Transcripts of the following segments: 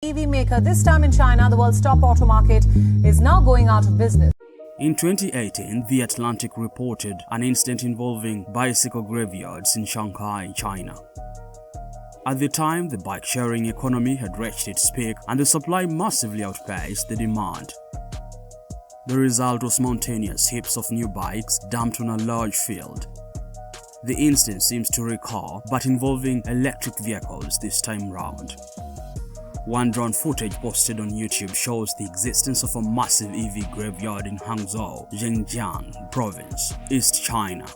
EV maker, this time in China, the world's top auto market, is now going out of business. In 2018, The Atlantic reported an incident involving bicycle graveyards in Shanghai, China. At the time, the bike-sharing economy had reached its peak and the supply massively outpaced the demand. The result was mountainous heaps of new bikes dumped on a large field. The incident seems to recur, but involving electric vehicles this time round. One drone footage posted on YouTube shows the existence of a massive EV graveyard in Hangzhou, Zhenjiang province, East China.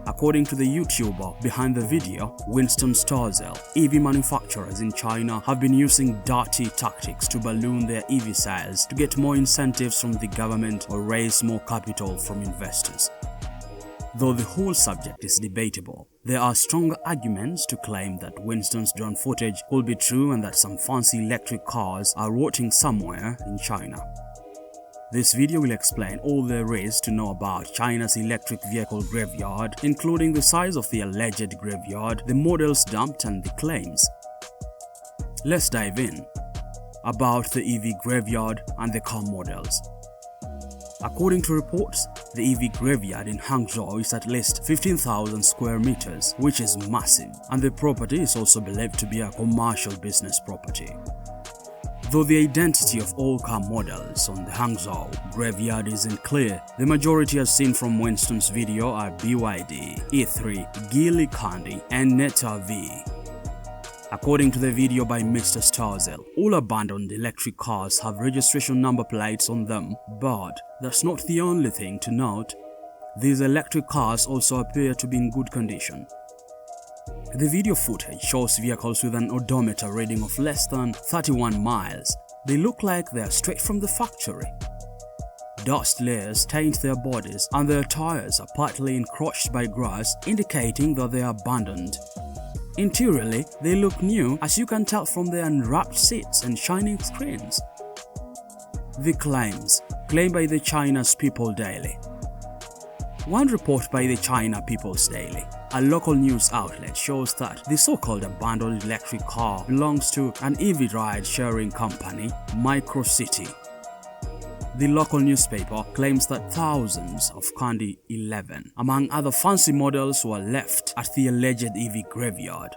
According to the YouTuber behind the video, Winston Sterzel, EV manufacturers in China have been using dirty tactics to balloon their EV sales to get more incentives from the government or raise more capital from investors. Though the whole subject is debatable, there are stronger arguments to claim that Winston's drone footage could be true and that some fancy electric cars are rotting somewhere in China. This video will explain all there is to know about China's electric vehicle graveyard, including the size of the alleged graveyard, the models dumped and the claims. Let's dive in. About the EV graveyard and the car models. According to reports, the EV graveyard in Hangzhou is at least 15,000 square meters, which is massive, and the property is also believed to be a commercial business property. Though the identity of all car models on the Hangzhou graveyard isn't clear, the majority as seen from Winston's video are BYD, E3, Geely Kandi, and Neta V. According to the video by Mr. Sterzel, all abandoned electric cars have registration number plates on them, but that's not the only thing to note. These electric cars also appear to be in good condition. The video footage shows vehicles with an odometer reading of less than 31 miles. They look like they are straight from the factory. Dust layers taint their bodies and their tires are partly encroached by grass, indicating that they are abandoned. Interiorly, they look new, as you can tell from the unwrapped seats and shining screens. The claimed by the China's People Daily. One report by the China People's Daily, a local news outlet, shows that the so-called abandoned electric car belongs to an EV ride-sharing company, Microcity. The local newspaper claims that thousands of Kandi 11, among other fancy models, were left at the alleged EV graveyard.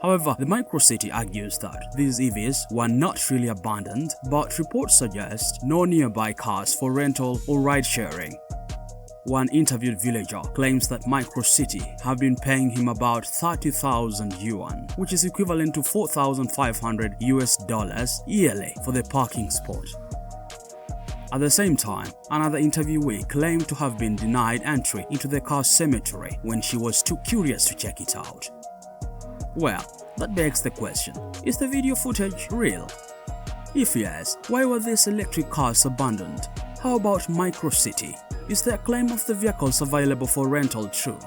However, the Microcity argues that these EVs were not really abandoned, but reports suggest no nearby cars for rental or ride-sharing. One interviewed villager claims that Microcity have been paying him about 30,000 yuan, which is equivalent to 4,500 US dollars yearly for the parking spot. At the same time, another interviewee claimed to have been denied entry into the car cemetery when she was too curious to check it out. Well, that begs the question, is the video footage real? If yes, why were these electric cars abandoned? How about Microcity? Is their claim of the vehicles available for rental true?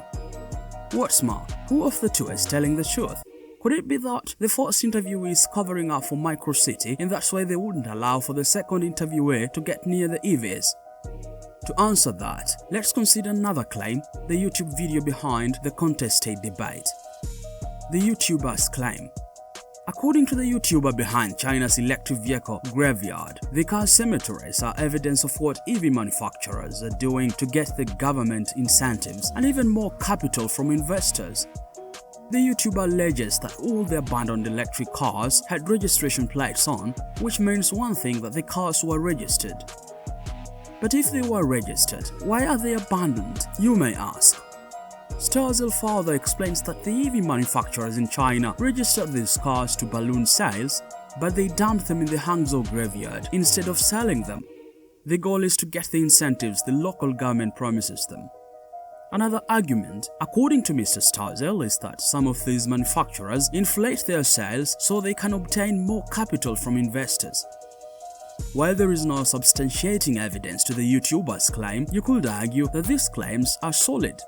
What's more, who of the two is telling the truth? Could it be that the first interviewee is covering up for Microcity and that's why they wouldn't allow for the second interviewee to get near the EVs? To answer that, let's consider another claim, the YouTube video behind the contested debate. The YouTuber's claim. According to the YouTuber behind China's electric vehicle graveyard, the car cemeteries are evidence of what EV manufacturers are doing to get the government incentives and even more capital from investors. The YouTuber alleges that all the abandoned electric cars had registration plates on, which means one thing, that the cars were registered. But if they were registered, why are they abandoned, you may ask? Sterzel further explains that the EV manufacturers in China registered these cars to balloon sales, but they dumped them in the Hangzhou graveyard instead of selling them. The goal is to get the incentives the local government promises them. Another argument, according to Mr. Sterzel, is that some of these manufacturers inflate their sales so they can obtain more capital from investors. While there is no substantiating evidence to the YouTuber's claim, you could argue that these claims are solid.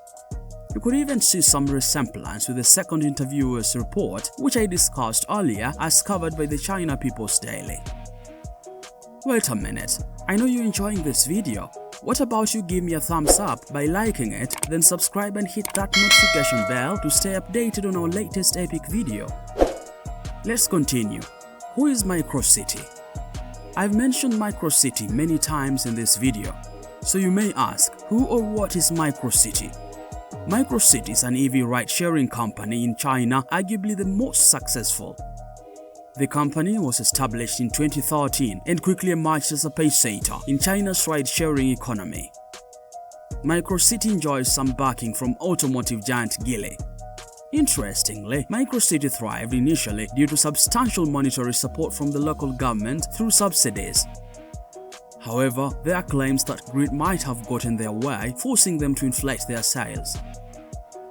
You could even see some resemblance with the second interviewer's report, which I discussed earlier as covered by the China People's Daily. Wait a minute, I know you're enjoying this video. What about you give me a thumbs up by liking it, then subscribe and hit that notification bell to stay updated on our latest epic video. Let's continue. Who is MicroCity? I've mentioned MicroCity many times in this video, so you may ask, who or what is MicroCity? MicroCity is an EV ride-sharing company in China, arguably the most successful. The company was established in 2013 and quickly emerged as a pacesetter in China's ride-sharing economy. MicroCity enjoys some backing from automotive giant Geely. Interestingly, MicroCity thrived initially due to substantial monetary support from the local government through subsidies. However, there are claims that greed might have gotten their way, forcing them to inflate their sales.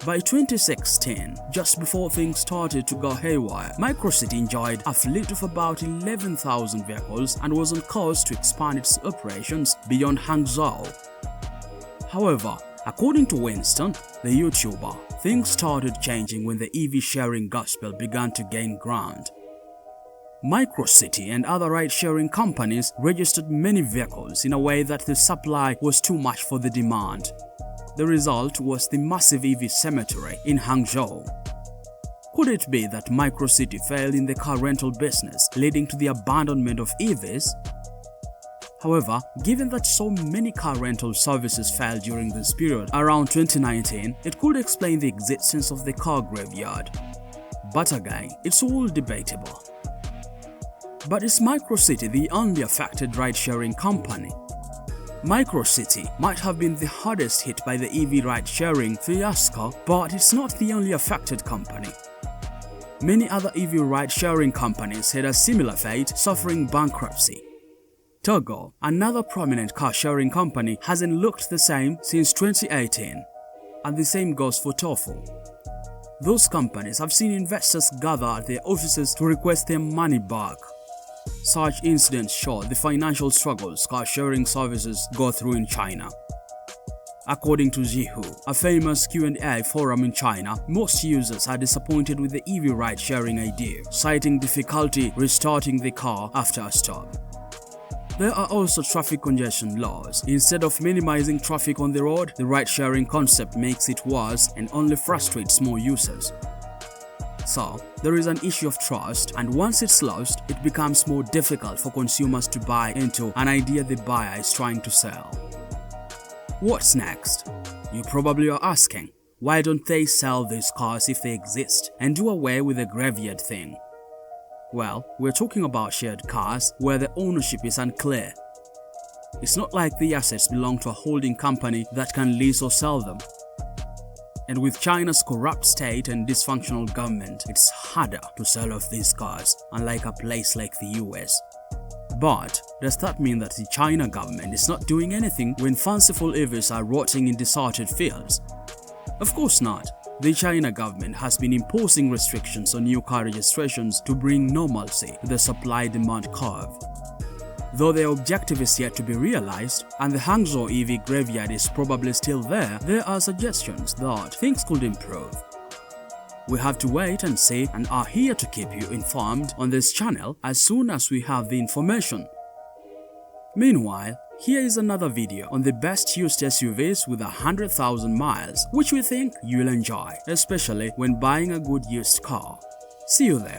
By 2016, just before things started to go haywire, MicroCity enjoyed a fleet of about 11,000 vehicles and was on course to expand its operations beyond Hangzhou. However, according to Winston, the YouTuber, things started changing when the EV sharing gospel began to gain ground. MicroCity and other ride-sharing companies registered many vehicles in a way that the supply was too much for the demand. The result was the massive EV cemetery in Hangzhou. Could it be that MicroCity failed in the car rental business, leading to the abandonment of EVs? However, given that so many car rental services failed during this period around 2019, it could explain the existence of the car graveyard. But again, it's all debatable. But is MicroCity the only affected ride-sharing company? MicroCity might have been the hardest hit by the EV ride-sharing fiasco, but it's not the only affected company. Many other EV ride-sharing companies had a similar fate, suffering bankruptcy. Togo, another prominent car-sharing company, hasn't looked the same since 2018, and the same goes for Tofu. Those companies have seen investors gather at their offices to request their money back. Such incidents show the financial struggles car-sharing services go through in China. According to Zhihu, a famous Q&A forum in China, most users are disappointed with the EV ride-sharing idea, citing difficulty restarting the car after a stop. There are also traffic congestion laws. Instead of minimizing traffic on the road, the ride-sharing concept makes it worse and only frustrates more users. So, there is an issue of trust, and once it's lost, it becomes more difficult for consumers to buy into an idea the buyer is trying to sell. What's next? You probably are asking, why don't they sell these cars if they exist and do away with the graveyard thing? Well, we're talking about shared cars where the ownership is unclear. It's not like the assets belong to a holding company that can lease or sell them. And with China's corrupt state and dysfunctional government, it's harder to sell off these cars, unlike a place like the US. But does that mean that the China government is not doing anything when fanciful EVs are rotting in deserted fields? Of course not. The China government has been imposing restrictions on new car registrations to bring normalcy to the supply-demand curve. Though their objective is yet to be realized, and the Hangzhou EV graveyard is probably still there are suggestions that things could improve. We have to wait and see, and are here to keep you informed on this channel as soon as we have the information. Meanwhile, here is another video on the best used SUVs with 100,000 miles, which we think you'll enjoy, especially when buying a good used car. See you there.